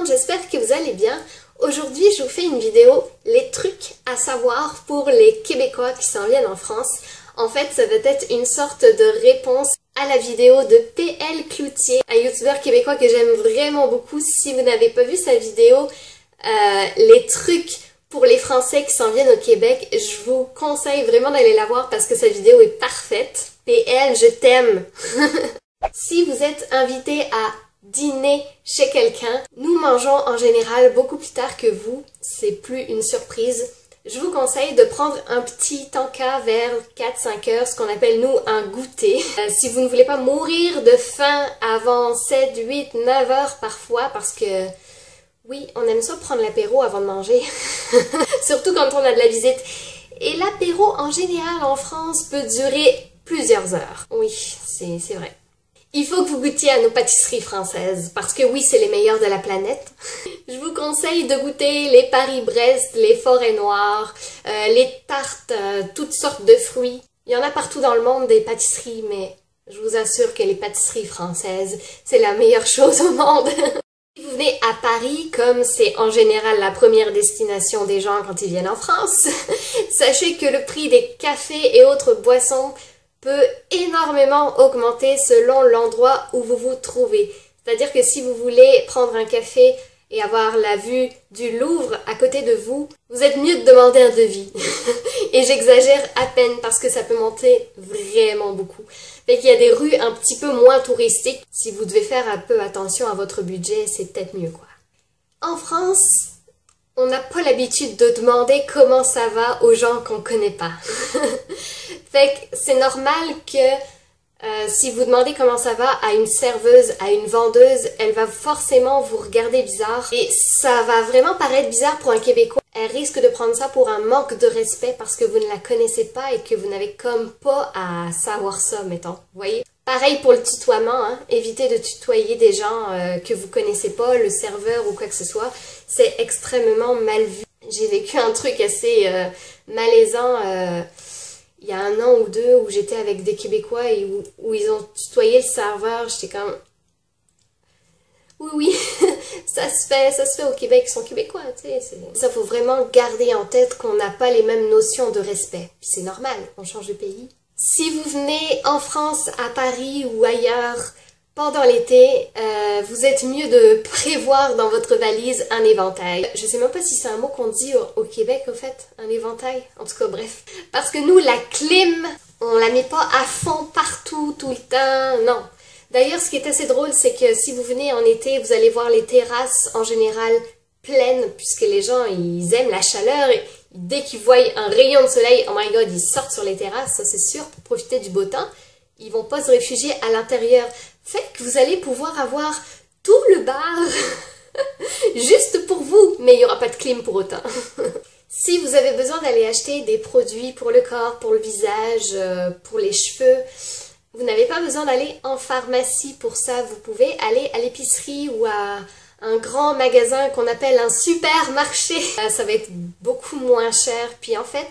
monde, j'espère que vous allez bien. Aujourd'hui, je vous fais une vidéo, les trucs à savoir pour les Québécois qui s'en viennent en France. En fait, ça va être une sorte de réponse à la vidéo de PL Cloutier, un youtubeur québécois que j'aime vraiment beaucoup. Si vous n'avez pas vu sa vidéo, les trucs pour les Français qui s'en viennent au Québec, je vous conseille vraiment d'aller la voir parce que sa vidéo est parfaite. PL, je t'aime! Si vous êtes invité à dîner chez quelqu'un, nous mangeons en général beaucoup plus tard que vous, c'est plus une surprise. Je vous conseille de prendre un petit encas vers 4-5 heures, ce qu'on appelle nous un goûter. Si vous ne voulez pas mourir de faim avant 7, 8, 9 heures parfois, parce que oui, on aime ça prendre l'apéro avant de manger, surtout quand on a de la visite. Et l'apéro en général en France peut durer plusieurs heures. Oui, c'est vrai. Il faut que vous goûtiez à nos pâtisseries françaises, parce que oui, c'est les meilleures de la planète. Je vous conseille de goûter les Paris-Brest, les Forêts Noires, les tartes, toutes sortes de fruits. Il y en a partout dans le monde des pâtisseries, mais je vous assure que les pâtisseries françaises, c'est la meilleure chose au monde. Si vous venez à Paris, comme c'est en général la première destination des gens quand ils viennent en France, sachez que le prix des cafés et autres boissons peut énormément augmenter selon l'endroit où vous vous trouvez. C'est-à-dire que si vous voulez prendre un café et avoir la vue du Louvre à côté de vous, vous êtes mieux de demander un devis. Et j'exagère à peine parce que ça peut monter vraiment beaucoup. Fait qu'il y a des rues un petit peu moins touristiques. Si vous devez faire un peu attention à votre budget, c'est peut-être mieux quoi. En France, on n'a pas l'habitude de demander comment ça va aux gens qu'on connaît pas. Fait que c'est normal que si vous demandez comment ça va à une serveuse, à une vendeuse, elle va forcément vous regarder bizarre. Et ça va vraiment paraître bizarre pour un Québécois. Elle risque de prendre ça pour un manque de respect parce que vous ne la connaissez pas et que vous n'avez comme pas à savoir ça, mettons. Vous voyez? Pareil pour le tutoiement, hein. Évitez de tutoyer des gens que vous connaissez pas, le serveur ou quoi que ce soit. C'est extrêmement mal vu. J'ai vécu un truc assez malaisant il y a 1 an ou 2 où j'étais avec des Québécois et où ils ont tutoyé le serveur. J'étais comme... Oui, ça se fait au Québec, ils sont Québécois, tu sais. Ça, faut vraiment garder en tête qu'on n'a pas les mêmes notions de respect. Puis c'est normal, on change de pays. Si vous venez en France, à Paris ou ailleurs pendant l'été, vous êtes mieux de prévoir dans votre valise un éventail. Je sais même pas si c'est un mot qu'on dit au Québec, au fait, un éventail. En tout cas, bref. Parce que nous, la clim, on la met pas à fond partout, tout le temps, non. D'ailleurs, ce qui est assez drôle, c'est que si vous venez en été, vous allez voir les terrasses en général pleines, puisque les gens, ils aiment la chaleur. Et dès qu'ils voient un rayon de soleil, oh my god, ils sortent sur les terrasses, ça c'est sûr, pour profiter du beau temps. Ils vont pas se réfugier à l'intérieur. Fait que vous allez pouvoir avoir tout le bar juste pour vous, mais il n'y aura pas de clim pour autant. Si vous avez besoin d'aller acheter des produits pour le corps, pour le visage, pour les cheveux, vous n'avez pas besoin d'aller en pharmacie pour ça. Vous pouvez aller à l'épicerie ou à un grand magasin qu'on appelle un supermarché. Ça va être beaucoup moins cher. Puis en fait,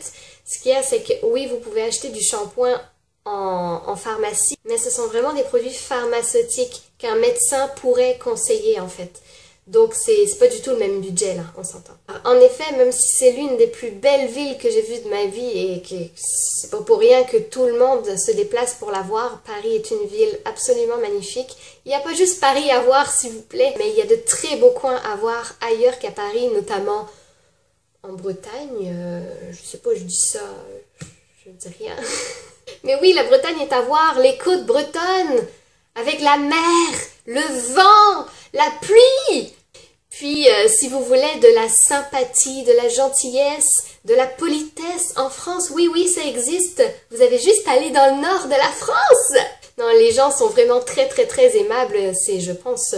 ce qu'il y a, c'est que oui, vous pouvez acheter du shampoing en pharmacie, mais ce sont vraiment des produits pharmaceutiques qu'un médecin pourrait conseiller en fait. Donc c'est pas du tout le même budget là, on s'entend. En effet, même si c'est l'une des plus belles villes que j'ai vues de ma vie et que c'est pas pour rien que tout le monde se déplace pour la voir, Paris est une ville absolument magnifique. Il n'y a pas juste Paris à voir s'il vous plaît, mais il y a de très beaux coins à voir ailleurs qu'à Paris, notamment en Bretagne. Je sais pas, je dis ça, je dis rien. Mais oui, la Bretagne est à voir, les côtes bretonnes, avec la mer, le vent, la pluie. Puis, si vous voulez de la sympathie, de la gentillesse, de la politesse en France, oui, ça existe. Vous avez juste à aller dans le nord de la France. Non, les gens sont vraiment très aimables. C'est, je pense,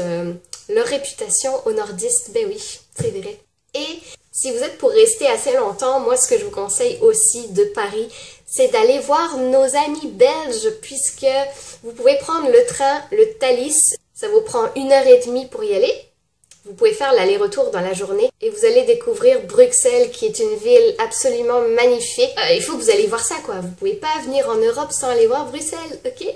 leur réputation aux nordistes. Ben oui, c'est vrai. Et si vous êtes pour rester assez longtemps, moi, ce que je vous conseille aussi de Paris, c'est d'aller voir nos amis belges, puisque vous pouvez prendre le train, le Thalys. Ça vous prend 1h30 pour y aller. Vous pouvez faire l'aller-retour dans la journée et vous allez découvrir Bruxelles qui est une ville absolument magnifique. Il faut que vous allez voir ça quoi, vous pouvez pas venir en Europe sans aller voir Bruxelles, ok?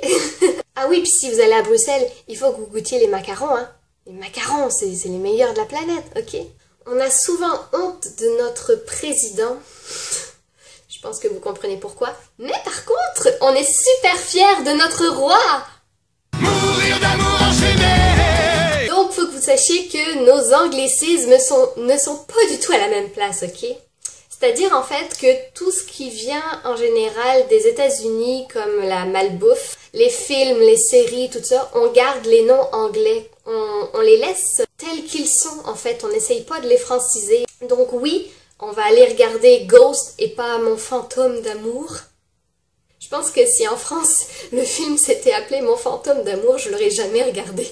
Ah oui, puis si vous allez à Bruxelles, il faut que vous goûtiez les macarons, hein. Les macarons, c'est les meilleurs de la planète, ok? On a souvent honte de notre président. Je pense que vous comprenez pourquoi. Mais par contre, on est super fiers de notre roi. Mourir d'amour enchaîné. Donc, faut que vous sachiez que nos anglicismes ne sont pas du tout à la même place, ok? C'est-à-dire en fait que tout ce qui vient en général des États-Unis, comme la malbouffe, les films, les séries, tout ça, on garde les noms anglais. On les laisse tels qu'ils sont en fait, on n'essaye pas de les franciser. Donc oui, on va aller regarder Ghost et pas Mon fantôme d'amour. Je pense que si en France le film s'était appelé Mon fantôme d'amour, je l'aurais jamais regardé.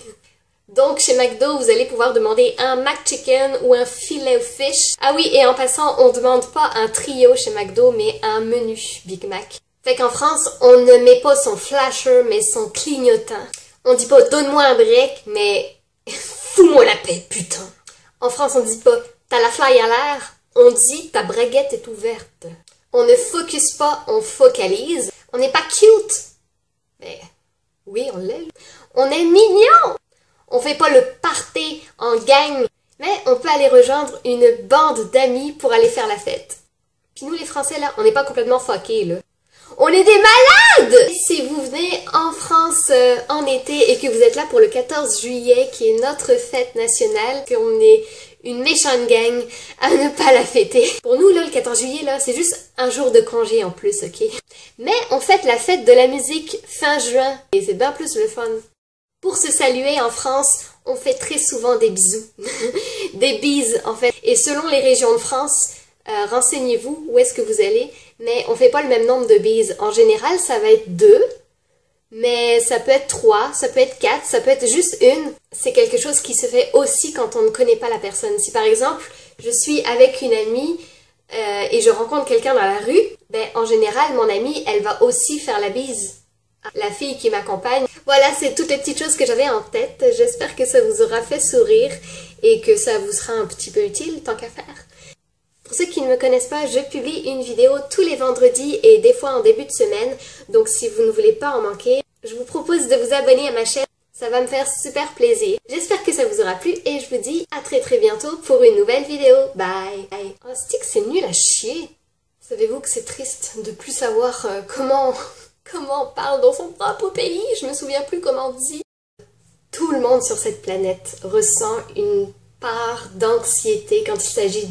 Donc chez McDo, vous allez pouvoir demander un McChicken ou un filet fish. Ah oui, et en passant, on demande pas un trio chez McDo, mais un menu Big Mac. Fait qu'en France, on ne met pas son flasher, mais son clignotant. On dit pas donne-moi un break, mais fous-moi la paix, putain. En France, on dit pas t'as la fly à l'air, on dit ta braguette est ouverte. On ne focus pas, on focalise. On n'est pas cute. Mais oui, on l'est. On est mignon. On fait pas le party en gang, mais on peut aller rejoindre une bande d'amis pour aller faire la fête. Puis nous les Français là, on n'est pas complètement fuckés là. On est des malades! Si vous venez en France en été et que vous êtes là pour le 14 juillet, qui est notre fête nationale, qu'on est une méchante gang à ne pas la fêter. Pour nous, là, le 14 juillet, là, c'est juste un jour de congé en plus, ok? Mais on fête la fête de la musique fin juin, et c'est bien plus le fun. Pour se saluer en France, on fait très souvent des bisous. Des bises, en fait. Et selon les régions de France, renseignez-vous où est-ce que vous allez, mais on fait pas le même nombre de bises. En général, ça va être 2, mais ça peut être 3, ça peut être 4, ça peut être juste une. C'est quelque chose qui se fait aussi quand on ne connaît pas la personne. Si par exemple, je suis avec une amie et je rencontre quelqu'un dans la rue, ben en général, mon amie, elle va aussi faire la bise. La fille qui m'accompagne. Voilà, c'est toutes les petites choses que j'avais en tête. J'espère que ça vous aura fait sourire et que ça vous sera un petit peu utile, tant qu'à faire. Pour ceux qui ne me connaissent pas, je publie une vidéo tous les vendredis et des fois en début de semaine. Donc si vous ne voulez pas en manquer, je vous propose de vous abonner à ma chaîne. Ça va me faire super plaisir. J'espère que ça vous aura plu et je vous dis à très bientôt pour une nouvelle vidéo. Bye! Oh, c'est nul à chier. Savez-vous que c'est triste de plus savoir comment on parle dans son propre pays? Je me souviens plus comment on dit. Tout le monde sur cette planète ressent une part d'anxiété quand il s'agit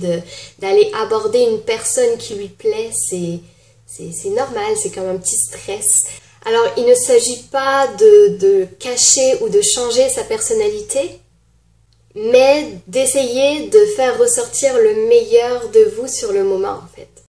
d'aller aborder une personne qui lui plaît. C'est normal, c'est comme un petit stress. Alors, il ne s'agit pas de cacher ou de changer sa personnalité, mais d'essayer de faire ressortir le meilleur de vous sur le moment, en fait.